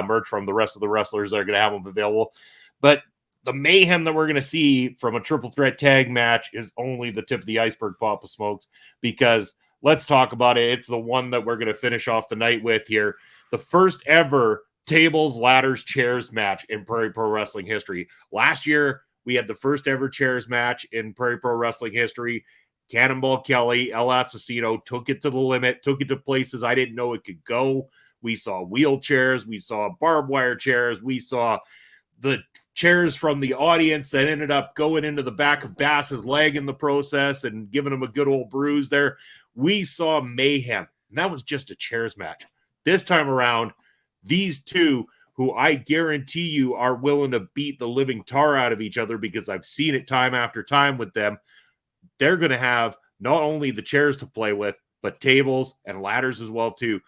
merch from the rest of the wrestlers that are going to have them available. But the mayhem that we're going to see from a triple threat tag match is only the tip of the iceberg, Papa Smokes, because let's talk about it. It's the one that we're going to finish off the night with here. The first ever tables, ladders, chairs match in Prairie Pro Wrestling history. Last year, we had the first ever chairs match in Prairie Pro Wrestling history. Cannonball Kelly, El Asesino took it to the limit, took it to places I didn't know it could go. We saw wheelchairs, we saw barbed wire chairs, we saw the chairs from the audience that ended up going into the back of Bass's leg in the process and giving him a good old bruise there. We saw mayhem, and that was just a chairs match. This time around, these two, who I guarantee you are willing to beat the living tar out of each other because I've seen it time after time with them, they're going to have not only the chairs to play with, but tables and ladders as well, too.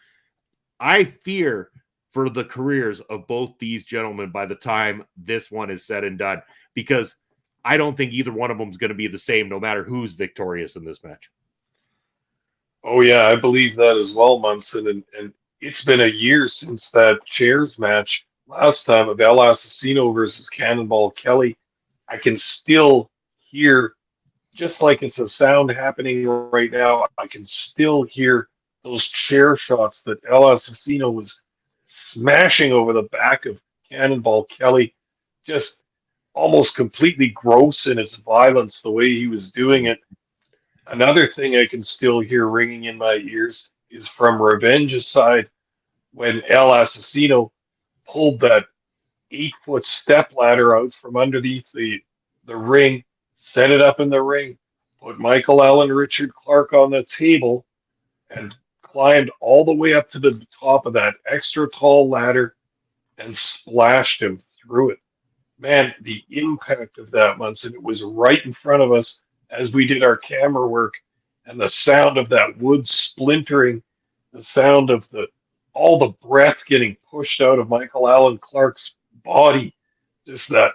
I fear for the careers of both these gentlemen by the time this one is said and done, because I don't think either one of them is going to be the same no matter who's victorious in this match. Oh, yeah, I believe that as well, Munson. And it's been a year since that chairs match last time of El Asesino versus Cannonball Kelly. I can still hear, just like it's a sound happening right now, I can still hear those chair shots that El Asesino was smashing over the back of Cannonball Kelly. Just almost completely gross in its violence, the way he was doing it. Another thing I can still hear ringing in my ears is from Revenge's side when El Asesino pulled that 8-foot step ladder out from underneath the ring, set it up in the ring, put Michael Allen Richard Clark on the table, and climbed all the way up to the top of that extra tall ladder and splashed him through it. Man, the impact of that, Munson, it was right in front of us as we did our camera work, and the sound of that wood splintering, the sound of all the breath getting pushed out of Michael Allen Clark's body, just that,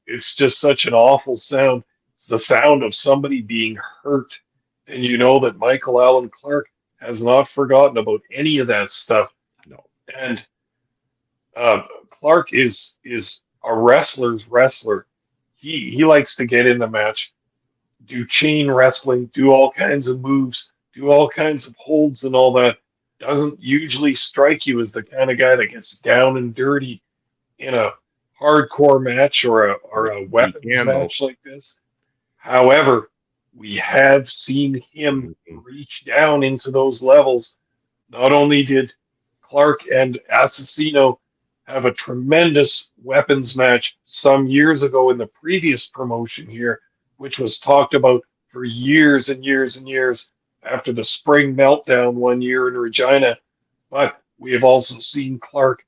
it's just such an awful sound. It's the sound of somebody being hurt. And you know that Michael Allen Clark has not forgotten about any of that stuff. No. And Clark is a wrestler's wrestler. He likes to get in the match, do chain wrestling, do all kinds of moves, do all kinds of holds and all that. Doesn't usually strike you as the kind of guy that gets down and dirty in a hardcore match or a weapons match like this. However, we have seen him reach down into those levels. Not only did Clark and Asesino have a tremendous weapons match some years ago in the previous promotion here, which was talked about for years and years and years after the spring meltdown one year in Regina. But we have also seen Clark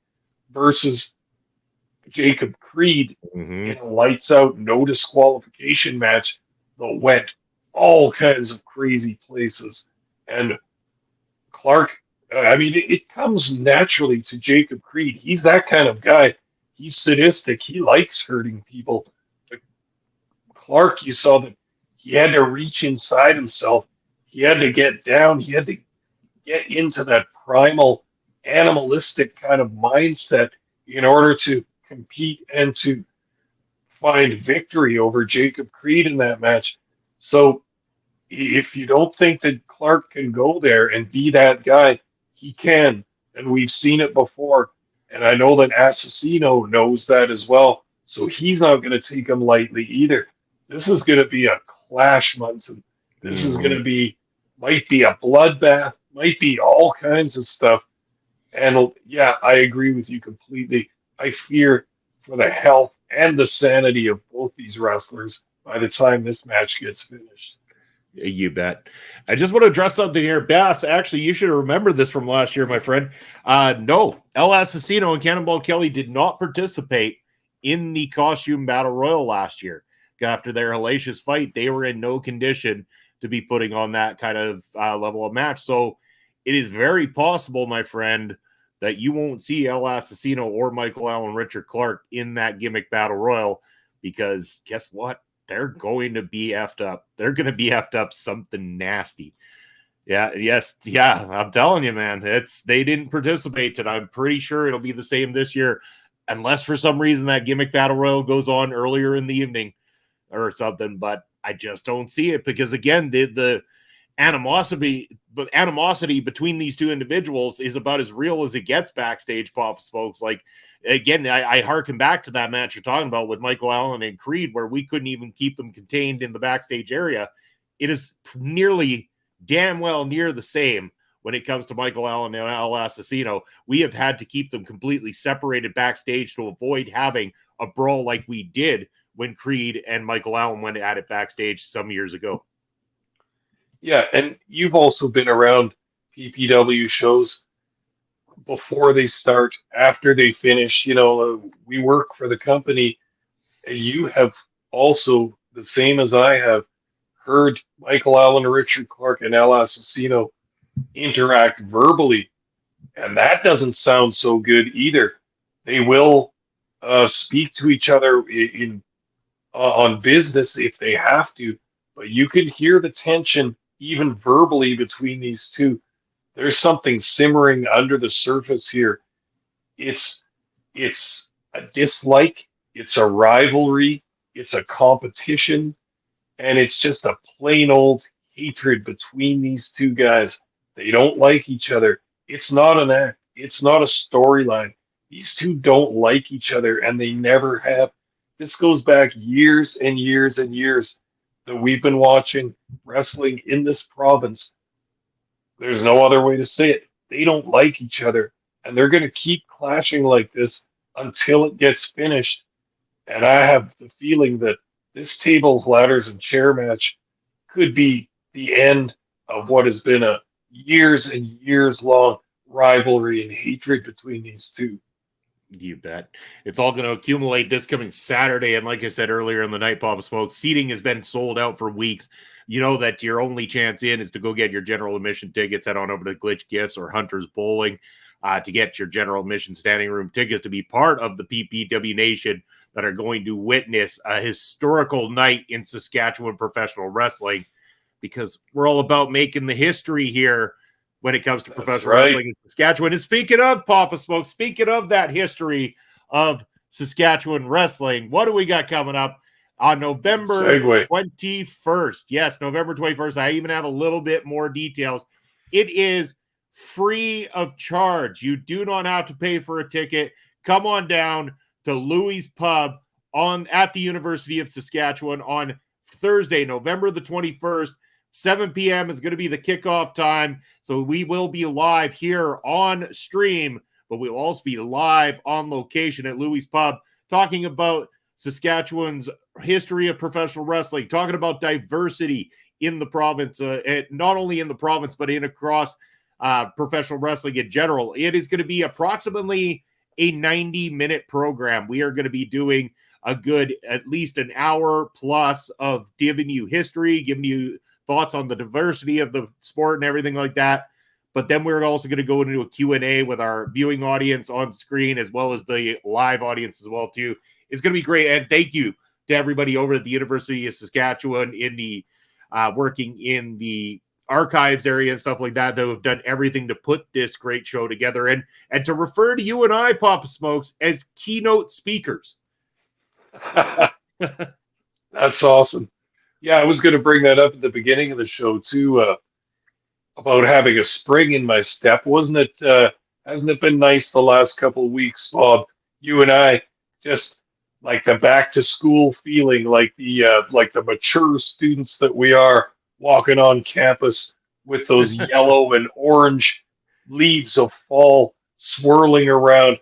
versus Jacob Creed in a lights out, no disqualification match that went all kinds of crazy places. And Clark, it comes naturally to Jacob Creed. He's that kind of guy. He's sadistic. He likes hurting people. But Clark, you saw that he had to reach inside himself. He had to get down. He had to get into that primal, animalistic kind of mindset in order to compete and to find victory over Jacob Creed in that match. So if you don't think that Clark can go there and be that guy, he can. And we've seen it before. And I know that Asesino knows that as well. So he's not going to take him lightly either. This is going to be a clash, Munson. This is going to might be a bloodbath, might be all kinds of stuff. And yeah, I agree with you completely. I fear for the health and the sanity of both these wrestlers by the time this match gets finished. You bet. I just want to address something here. Bass, actually, you should remember this from last year, my friend. No, El Asesino and Cannonball Kelly did not participate in the costume battle royal last year. After their hellacious fight, they were in no condition to be putting on that kind of level of match. So it is very possible, my friend, that you won't see El Asesino or Michael Allen Richard Clark in that gimmick battle royal, because guess what? They're going to be effed up. They're going to be effed up something nasty. Yeah, yes, yeah, I'm telling you, man. They didn't participate, and I'm pretty sure it'll be the same this year, unless for some reason that gimmick battle royal goes on earlier in the evening or something. But I just don't see it, because again, the animosity between these two individuals is about as real as it gets backstage, folks. Like, again, I harken back to that match you're talking about with Michael Allen and Creed, where we couldn't even keep them contained in the backstage area. It is nearly damn well near the same when it comes to Michael Allen and El Asesino. We have had to keep them completely separated backstage to avoid having a brawl like we did when Creed and Michael Allen went at it backstage some years ago. Yeah, and you've also been around PPW shows before they start, after they finish. We work for the company. You have also, the same as I have, heard Michael Allen, Richard Clark, and El Asesino interact verbally, and that doesn't sound so good either. They will speak to each other on business if they have to, but you can hear the tension even verbally between these two. There's something simmering under the surface here. It's a dislike, it's a rivalry, It's a competition, and it's just a plain old hatred between these two guys. They don't like each other. It's not an act. It's not a storyline. These two don't like each other, and they never have. This goes back years and years and years that we've been watching wrestling in this province. There's no other way to say it. They don't like each other, and they're going to keep clashing like this until it gets finished. And I have the feeling that this tables, ladders, and chair match could be the end of what has been a years and years long rivalry and hatred between these two. You bet. It's all going to accumulate this coming Saturday. And like I said earlier in the night, Papa Smoke, seating has been sold out for weeks. You know that your only chance in is to go get your general admission tickets. Head on over to Glitch Gifts or Hunter's Bowling to get your general admission standing room tickets to be part of the PPW Nation that are going to witness a historical night in Saskatchewan professional wrestling, because we're all about making the history here when it comes to professional wrestling in Saskatchewan. And speaking of Papa Smoke, speaking of that history of Saskatchewan wrestling, what do we got coming up on November 21st? Yes, November 21st. I even have a little bit more details. It is free of charge. You do not have to pay for a ticket. Come on down to Louis' Pub at the University of Saskatchewan on Thursday, November the 21st. 7 p.m. is going to be the kickoff time. So we will be live here on stream, but we'll also be live on location at Louis' Pub talking about Saskatchewan's history of professional wrestling, talking about diversity in the province, not only in the province, but in across professional wrestling in general. It is going to be approximately a 90-minute program. We are going to be doing a good, at least an hour plus of giving you history, giving you thoughts on the diversity of the sport and everything like that. But then we're also going to go into a Q&A with our viewing audience on screen, as well as the live audience as well, too. It's going to be great. And thank you to everybody over at the University of Saskatchewan in the working in the archives area and stuff like that have done everything to put this great show together. And to refer to you and I, Papa Smokes, as keynote speakers. That's awesome. Yeah, I was going to bring that up at the beginning of the show too, about having a spring in my step. Wasn't it? Hasn't it been nice the last couple of weeks, Bob? You and I, just like the back to school feeling, like the mature students that we are, walking on campus with those yellow and orange leaves of fall swirling around.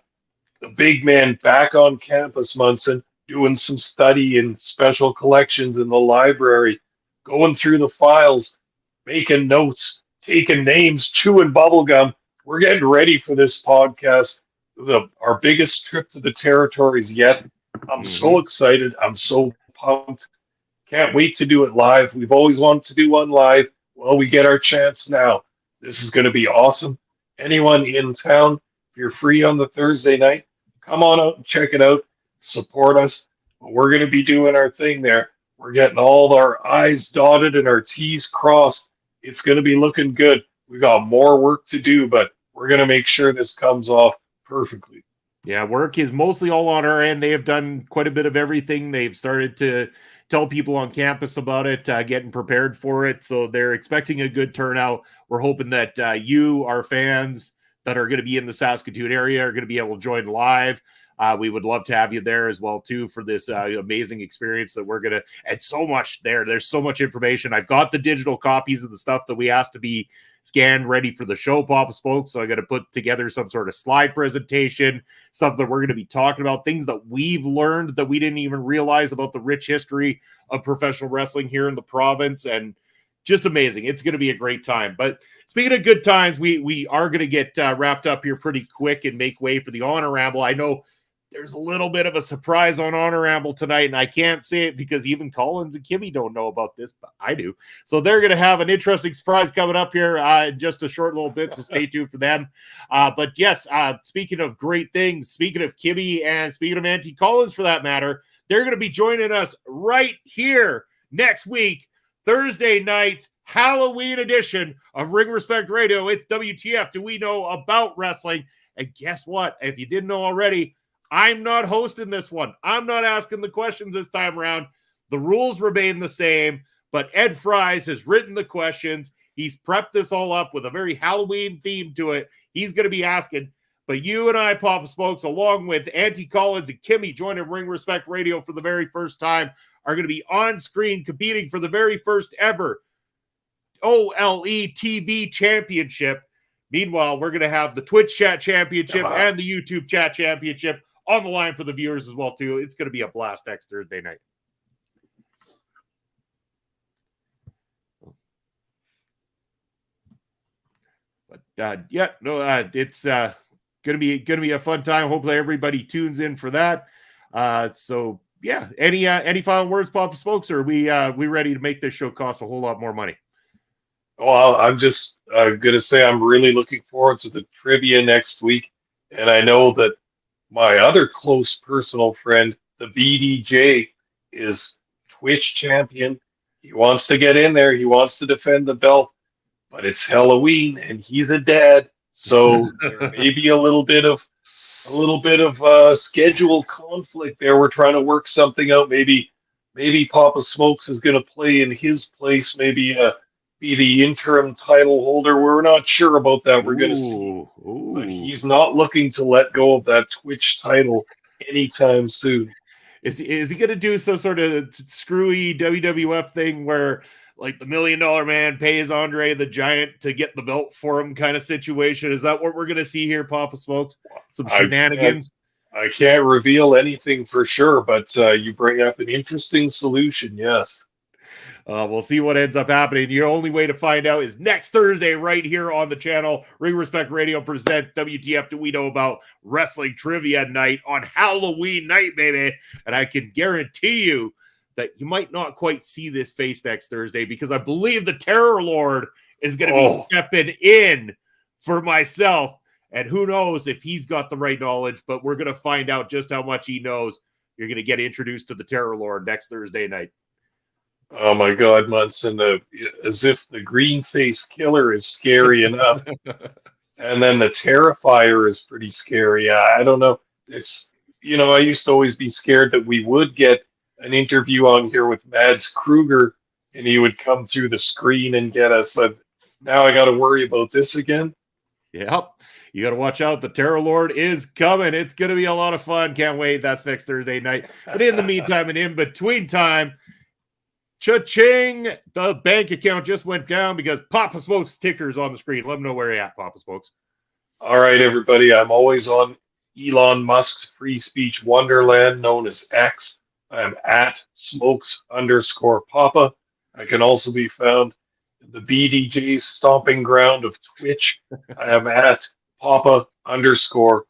The big man back on campus, Munson, doing some study in special collections in the library, going through the files, making notes, taking names, chewing bubblegum. We're getting ready for this podcast, our biggest trip to the territories yet. I'm so excited. I'm so pumped. Can't wait to do it live. We've always wanted to do one live. Well, we get our chance now. This is going to be awesome. Anyone in town, if you're free on the Thursday night, come on out and check it out. Support us. But we're going to be doing our thing there. We're getting all our I's dotted and our T's crossed. It's going to be looking good. We got more work to do, but we're going to make sure this comes off perfectly. Yeah, work is mostly all on our end. They have done quite a bit of everything. They've started to tell people on campus about it, getting prepared for it. So they're expecting a good turnout. We're hoping that you, our fans that are going to be in the Saskatoon area, are going to be able to join live. We would love to have you there as well, too, for this amazing experience that we're going to, and so much there. There's so much information. I've got the digital copies of the stuff that we asked to be scanned, ready for the show, Papa Spoke. So I got to put together some sort of slide presentation, stuff that we're going to be talking about, things that we've learned that we didn't even realize about the rich history of professional wrestling here in the province. And just amazing. It's going to be a great time. But speaking of good times, we are going to get wrapped up here pretty quick and make way for the Honor Ramble. I know there's a little bit of a surprise on Honor Ramble tonight, and I can't say it because even Collins and Kimmy don't know about this, but I do. So they're going to have an interesting surprise coming up here in just a short little bit, so stay tuned for them. But yes, speaking of great things, speaking of Kimmy and speaking of Auntie Collins for that matter, they're going to be joining us right here next week, Thursday night, Halloween edition of Ring Respect Radio. It's WTF Do We Know About Wrestling? And guess what? If you didn't know already, I'm not hosting this one. I'm not asking the questions this time around. The rules remain the same, but Ed Fries has written the questions. He's prepped this all up with a very Halloween theme to it. He's going to be asking, but you and I, Papa Smokes, along with Auntie Collins and Kimmy, joining Ring Respect Radio for the very first time, are going to be on screen competing for the very first ever OLE TV championship. Meanwhile, we're going to have the Twitch chat championship and the YouTube chat championship on the line for the viewers as well, too. It's going to be a blast next Thursday night. But it's gonna be a fun time. Hopefully everybody tunes in for that. So yeah, any final words, Papa Smokes, or are we ready to make this show cost a whole lot more money? Well, I'm just gonna say I'm really looking forward to the trivia next week, and I know that my other close personal friend, the BDJ, is Twitch champion. He wants to get in there. He wants to defend the belt. But it's Halloween and he's a dad, so there may be a little bit of schedule conflict there. We're trying to work something out. Maybe Papa Smokes is going to play in his place. Maybe be the interim title holder. We're not sure about that. We're going to see. But he's not looking to let go of that Twitch title anytime soon. Is he going to do some sort of screwy WWF thing where, like, the $1 Million Man pays Andre the Giant to get the belt for him kind of situation? Is that what we're going to see here, Papa Smokes? Some shenanigans? I can't reveal anything for sure, but you bring up an interesting solution, yes. We'll see what ends up happening. Your only way to find out is next Thursday right here on the channel. Ring Respect Radio presents WTF Do We Know About Wrestling Trivia Night on Halloween night, baby. And I can guarantee you that you might not quite see this face next Thursday, because I believe the Terror Lord is going to be stepping in for myself. And who knows if he's got the right knowledge, but we're going to find out just how much he knows. You're going to get introduced to the Terror Lord next Thursday night. Oh my God, Munson, as if the green face killer is scary enough. And then the Terrifier is pretty scary. I don't know. It's, I used to always be scared that we would get an interview on here with Mads Kruger and he would come through the screen and get us. Now I got to worry about this again. Yep. You got to watch out. The Terror Lord is coming. It's going to be a lot of fun. Can't wait. That's next Thursday night. But in the meantime and in between time, cha-ching, the bank account just went down because Papa Smokes' ticker's on the screen. Let them know where you're at, Papa Smokes. All right, everybody. I'm always on Elon Musk's free speech wonderland known as X. I'm at Smokes_Papa. I can also be found at the BDJ's stomping ground of Twitch. I am at Papa_Smokes_.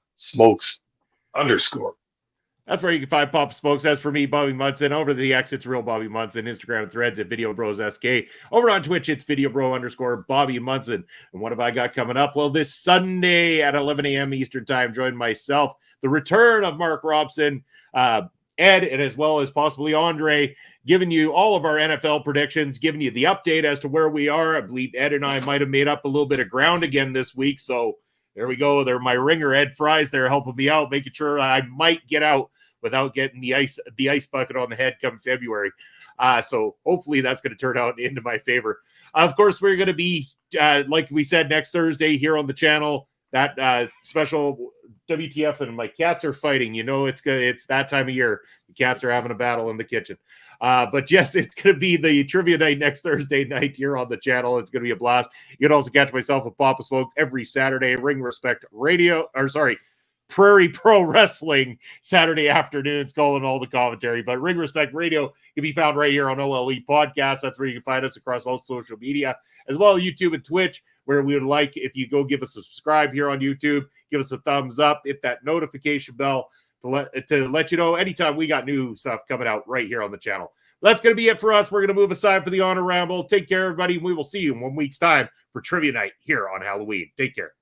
That's where you can find Papa Smokes. As for me, Bobby Munson. Over the X, it's Real Bobby Munson. Instagram and Threads at Video Bros SK. Over on Twitch, it's Video Bro _Bobby Munson. And what have I got coming up? Well, this Sunday at 11 a.m. Eastern Time, join myself, the return of Mark Robson, Ed, and as well as possibly Andre, giving you all of our NFL predictions, giving you the update as to where we are. I believe Ed and I might have made up a little bit of ground again this week. So there we go. They're my ringer, Ed Fries, there helping me out, making sure I might get out without getting the ice bucket on the head come February. So hopefully that's going to turn out into my favor. Of course, we're going to be, like we said, next Thursday here on the channel, that special WTF, and my cats are fighting. It's that time of year. The cats are having a battle in the kitchen. But yes, it's going to be the trivia night next Thursday night here on the channel. It's going to be a blast. You can also catch myself with Papa Smokes every Saturday, Ring Respect Radio, Prairie Pro Wrestling Saturday afternoons, calling all the commentary. But Ring Respect Radio can be found right here on OLE Podcast. That's where you can find us across all social media, as well as YouTube and Twitch, where we would like if you go give us a subscribe here on YouTube, give us a thumbs up, hit that notification bell to let you know anytime we got new stuff coming out right here on the channel. That's going to be it for us. We're going to move aside for the Honor Ramble. Take care, everybody. We will see you in 1 week's time for Trivia Night here on Halloween. Take care.